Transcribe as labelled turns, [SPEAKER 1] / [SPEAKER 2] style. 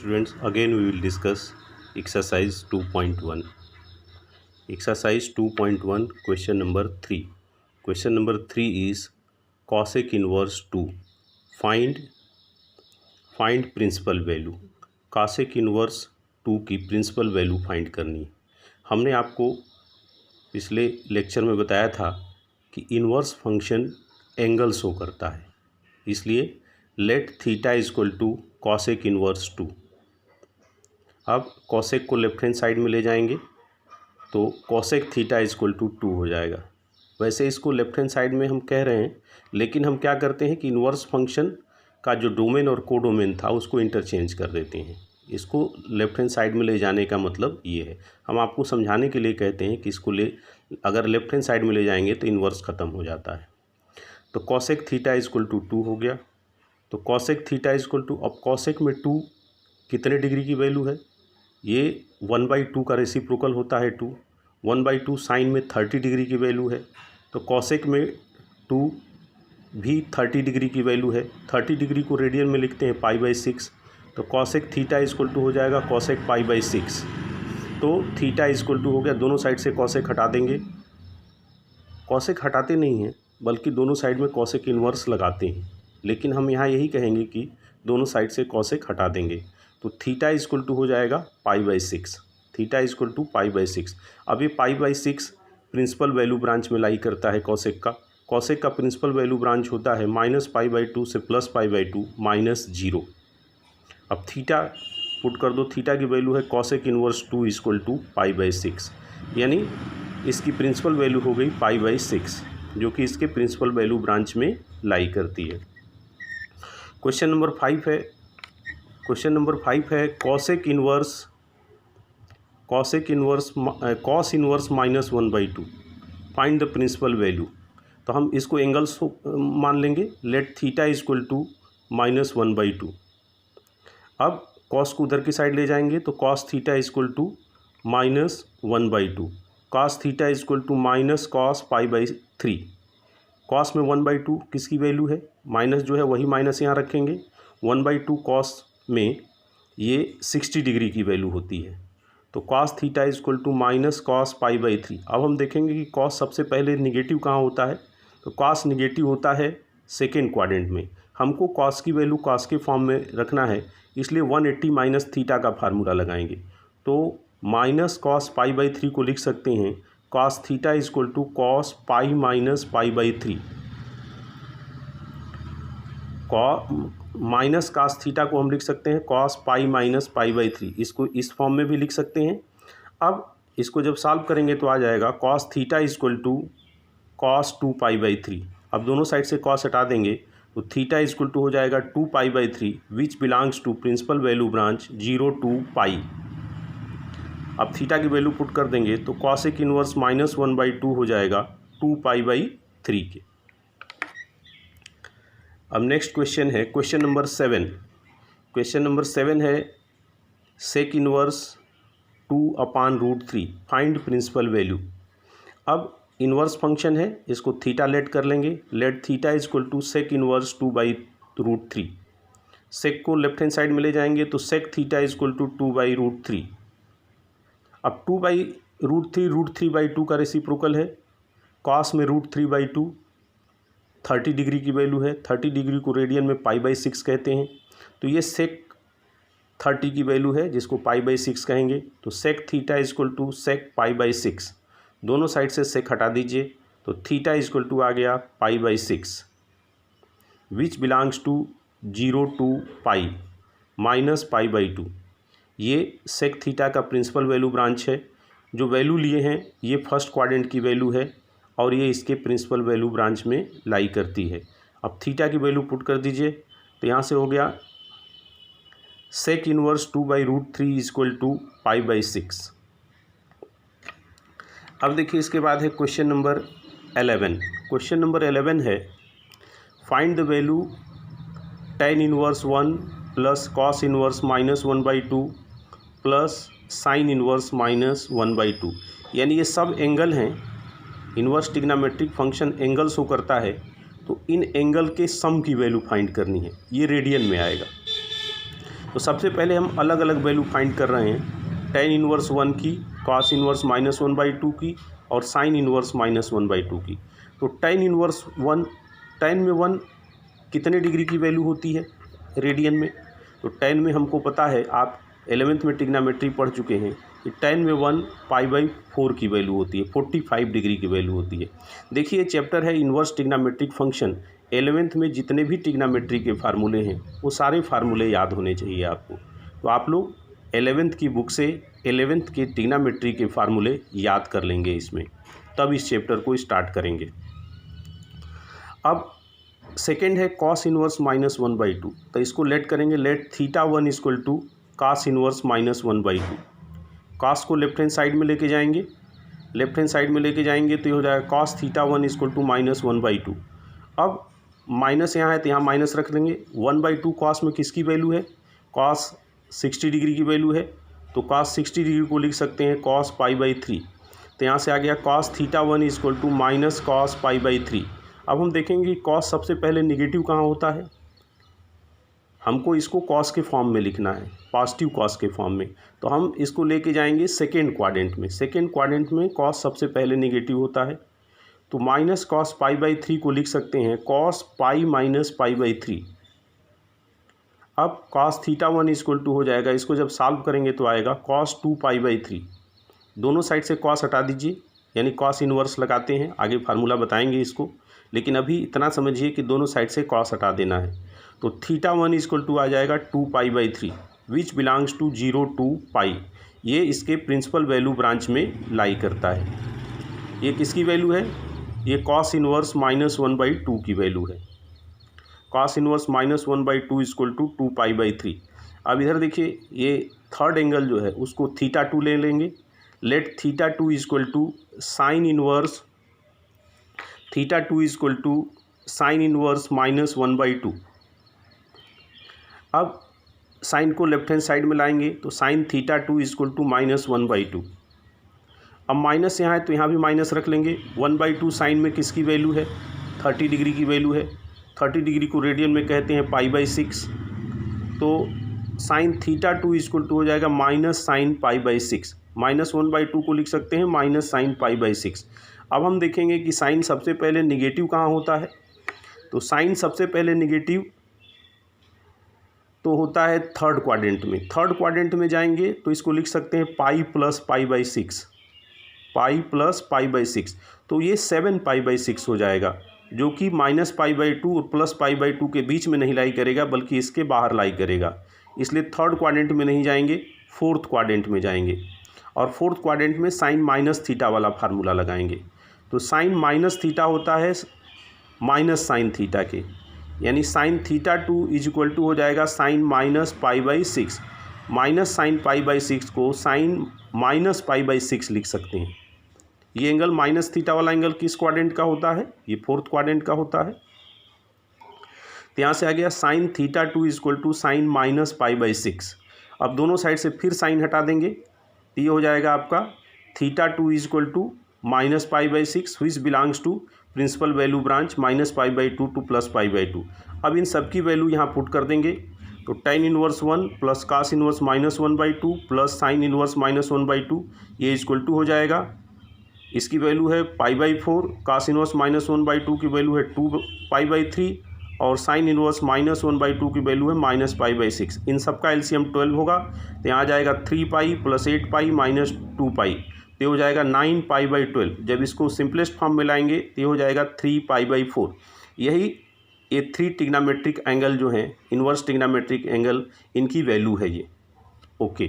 [SPEAKER 1] students, again we will discuss exercise 2.1. Exercise 2.1 question number 3. Question number 3 is cosec inverse 2. Find principal value. cosec inverse 2 की principal value find करनी है। हमने आपको पिछले lecture में बताया था कि इन्वर्स फंक्शन एंगल शो करता है, इसलिए let theta is equal to cosec inverse 2। अब कॉसेक को लेफ्ट हैंड साइड में ले जाएंगे तो cosec theta is equal to 2 हो जाएगा। वैसे इसको लेफ्ट हैंड साइड में हम कह रहे हैं, लेकिन हम क्या करते हैं कि इन्वर्स फंक्शन का जो डोमेन और कोडोमेन था उसको इंटरचेंज कर देते हैं। इसको लेफ्ट हैंड साइड में ले जाने का मतलब ये है, हम आपको समझाने के लिए कहते हैं कि इसको अगर लेफ्ट हैंड साइड में ले जाएंगे तो इन्वर्स ख़त्म हो जाता है। तो cosec theta is equal to 2 हो गया। तो cosec theta is equal to, अब कॉसेक में 2 कितने डिग्री की वैल्यू है, ये 1/2 का रेसिप्रोकल होता है 2। 1/2 साइन में 30 डिग्री की वैल्यू है, तो कॉसेक में 2 भी 30 डिग्री की वैल्यू है। 30 डिग्री को रेडियन में लिखते हैं π/6, तो cosec theta is equal to हो जाएगा कॉसेक π/6। तो थीटा इज इक्वल टू हो गया, दोनों साइड से कॉसेक हटा देंगे। कॉसेक हटाते नहीं हैं बल्कि दोनों साइड में कॉसेक इन्वर्स लगाते हैं, लेकिन हम यहाँ यही कहेंगे कि दोनों साइड से कॉसेक हटा देंगे। तो थीटा इज इक्वल टू हो जाएगा π/6। Theta is equal to π/6। अब ये π/6 प्रिंसिपल वैल्यू ब्रांच में लाई करता है कॉसेक का। कॉसेक का प्रिंसिपल वैल्यू ब्रांच होता है -π/2 से +π/2 -0। अब थीटा पुट कर दो, थीटा की वैल्यू है cosec inverse 2 is equal to π/6, यानी इसकी प्रिंसिपल वैल्यू हो गई π/6, जो कि इसके प्रिंसिपल वैल्यू ब्रांच में लाई करती है। क्वेश्चन नंबर 5 है। क्वेश्चन नंबर 5 है cosec inverse cos inverse -1/2 find the principal value. तो हम इसको एंगल्स मान लेंगे। Let theta is equal to -1/2। अब कॉस को उधर की साइड ले जाएंगे तो cos theta is equal to -1/2। Cos theta is equal to minus cos π/3। Cos में 1/2 किसकी वैल्यू है, माइनस जो है वही माइनस यहाँ रखेंगे। 1/2 कॉस में ये 60 डिग्री की वैल्यू होती है, तो cos theta is equal to minus cos π/3। अब हम देखेंगे कि कॉस सबसे पहले निगेटिव कहाँ होता है, तो कॉस निगेटिव होता है सेकेंड क्वाड्रेंट में। हमको कॉस की वैल्यू कॉस के फॉर्म में रखना है, इसलिए 180 माइनस थीटा का फार्मूला लगाएंगे। तो माइनस कॉस π/3 को लिख सकते हैं cos theta is equal to cos pi minus π/3। Minus cos theta को हम लिख सकते हैं कॉस पाई माइनस π/3, इसको इस फॉर्म में भी लिख सकते हैं। अब इसको जब सॉल्व करेंगे तो आ जाएगा cos theta is equal to cos 2π/3। अब दोनों साइड से कॉस हटा देंगे तो थीटा इज इक्वल टू हो जाएगा 2π/3 which belongs to principal value branch 0 to π। अब थीटा की वैल्यू पुट कर देंगे तो कॉसेक इन्वर्स -1/2 हो जाएगा 2π/3 के। अब नेक्स्ट क्वेश्चन है क्वेश्चन नंबर 7। क्वेश्चन नंबर 7 है sec inverse 2/√3 find principal value. अब इन्वर्स फंक्शन है, इसको थीटा लेट कर लेंगे। Let theta is equal to sec inverse 2/√3। Sec को लेफ्ट हैंड साइड में ले जाएंगे तो sec theta is equal to 2/√3। अब 2/√3 √3/2 का रेसिप्रोकल है। कॉस में √3/2 30 डिग्री की वैल्यू है। 30 डिग्री को रेडियन में π/6 कहते हैं, तो ये सेक 30 की वैल्यू है जिसको π/6 कहेंगे। तो sec theta is equal to sec π/6। दोनों साइड से सेक हटा दीजिए तो थीटा इज इक्वल टू आ गया π/6 which belongs to 0 to π minus π/2। ये सेक थीटा का प्रिंसिपल वैल्यू ब्रांच है। जो वैल्यू लिए हैं ये फर्स्ट क्वाड्रेंट की वैल्यू है और ये इसके प्रिंसिपल वैल्यू ब्रांच में लाई करती है। अब थीटा की वैल्यू पुट कर दीजिए तो यहाँ से हो गया sec inverse 2/√3 is equal to π/6। अब देखिए इसके बाद है क्वेश्चन नंबर 11। क्वेश्चन नंबर 11 है find the value tan inverse 1 plus cos inverse -1/2 plus sign inverse -1/2। यानी ये सब एंगल हैं। Inverse trigonometric function angle show करता है, तो इन एंगल के सम की वैल्यू फाइंड करनी है। ये रेडियन में आएगा। तो सबसे पहले हम अलग अलग वैल्यू फाइंड कर रहे हैं, tan इनवर्स 1 की, cos इनवर्स -1/2 की और sin इनवर्स -1/2 की। तो tan इनवर्स 1, tan में 1 कितने डिग्री की वैल्यू होती है रेडियन में? तो tan में हमको पता है, आप 11th में ट्रिग्नोमेट्री पढ़ चुके हैं कि tan में 1 π/4 की वैल्यू होती है, 45 डिग्री की वैल्यू होती है। देखिए चैप्टर है इन्वर्स ट्रिग्नोमेट्रिक फंक्शन। 11th में जितने भी ट्रिग्नोमेट्री के फार्मूले हैं वो सारे फार्मूले याद होने चाहिए आपको। तो आप लोग 11th की बुक से 11th के ट्रिग्नोमेट्री के फार्मूले याद कर लेंगे इसमें, तब इस चैप्टर को स्टार्ट करेंगे। अब सेकेंड है cos इनवर्स -1/2, तो इसको लेट करेंगे, लेट θ1 = cos इनवर्स -1/2। cos को लेफ्ट हैंड साइड में लेके जाएंगे, लेफ्ट हैंड साइड में लेके जाएंगे तो ये हो जाएगा cos θ1 = -1/2। अब माइनस यहाँ है तो यहाँ माइनस रख देंगे। 1/2 cos में किसकी वैल्यू है? cos 60 डिग्री की वैल्यू है, तो cos 60 डिग्री को लिख सकते हैं cos π/3। तो यहाँ से आ गया cos θ1 = -cos π/3। अब हम देखेंगे कि cos सबसे पहले निगेटिव कहाँ होता है, हमको इसको cos के फॉर्म में लिखना है, पॉजिटिव cos के फॉर्म में। तो हम इसको लेके जाएंगे सेकेंड क्वाड्रेंट में। सेकेंड क्वाड्रेंट में cos सबसे पहले निगेटिव होता है, तो -cos π/3 को लिख सकते हैं cos π - π/3। अब cos θ1 = हो जाएगा, इसको जब सॉल्व करेंगे तो आएगा cos 2 π/3। दोनों साइड से cos हटा दीजिए, यानी cos इनवर्स लगाते हैं, आगे फार्मूला बताएंगे इसको, लेकिन अभी इतना समझिए कि दोनों साइड से cos हटा देना है। तो θ1 = आ जाएगा 2 π/3 विच बिलोंग्स टू 0 to π। ये इसके प्रिंसिपल वैल्यू ब्रांच में लाई करता है। ये किसकी वैल्यू है? ये cos इनवर्स -1/2 की वैल्यू है। cos inverse -1/2 = 2 π/3। अब इधर देखिए, ये थर्ड एंगल जो है उसको θ2 ले लेंगे, let θ2 = sine inverse, θ2 = sine inverse -1/2। अब साइन को लेफ्ट हैंड साइड में लाएंगे तो साइन θ2 = -1/2। अब माइनस यहाँ है तो यहाँ भी माइनस रख लेंगे। 1/2 साइन में किसकी वैल्यू है? 30 डिग्री की वैल्यू है। 30 डिग्री को रेडियन में कहते हैं π/6। तो साइन θ2 = हो जाएगा -sin π/6। -1/2 को लिख सकते हैं -sin π/6। अब हम देखेंगे कि साइन सबसे पहले निगेटिव कहाँ होता है। तो साइन सबसे पहले निगेटिव तो होता है थर्ड क्वाड्रेंट में। थर्ड क्वाड्रेंट में जाएंगे तो इसको लिख सकते हैं π + π/6, π + π/6। तो ये 7 π/6 हो जाएगा, जो कि -π/2 और +π/2 के बीच में नहीं लाई करेगा, बल्कि इसके बाहर लाई करेगा। इसलिए थर्ड क्वाड्रेंट में नहीं जाएंगे, फोर्थ क्वाड्रेंट में जाएंगे, और फोर्थ क्वाड्रेंट में साइन -θ वाला फार्मूला लगाएंगे। तो साइन -θ होता है माइनस साइन थीटा के, यानी साइन θ2 = हो जाएगा साइन -π/6। -sin π/6 को साइन -π/6 लिख सकते हैं। ये एंगल -θ वाला एंगल किस क्वाड्रेंट का होता है? ये फोर्थ क्वाड्रेंट का होता है। तो यहाँ से आ गया साइन θ2 = साइन -π/6। अब दोनों साइड से फिर साइन हटा देंगे तो ये हो जाएगा आपका θ2 = -π/6 which belongs to principal value branch -π/2 to +π/2। अब इन सब की वैल्यू यहाँ पुट कर देंगे, तो tan inverse 1 + cos inverse -1/2 + sin inverse -1/2, ये = हो जाएगा, इसकी वैल्यू है π/4, cos इनवर्स -1/2 की वैल्यू है 2 π/3 और sin इनवर्स -1/2 की वैल्यू है -π/6। इन सब का एलसीएम 12 होगा, तो यहाँ आ जाएगा 3π + 8π - 2π, तो हो जाएगा 9π/12। जब इसको सिंपलेस्ट फॉर्म में लाएंगे तो हो जाएगा 3π/4। यही ये 3 ट्रिग्नोमेट्रिक एंगल जो हैं, इन्वर्स ट्रिग्नोमेट्रिक एंगल, इनकी वैल्यू है ये। ओके।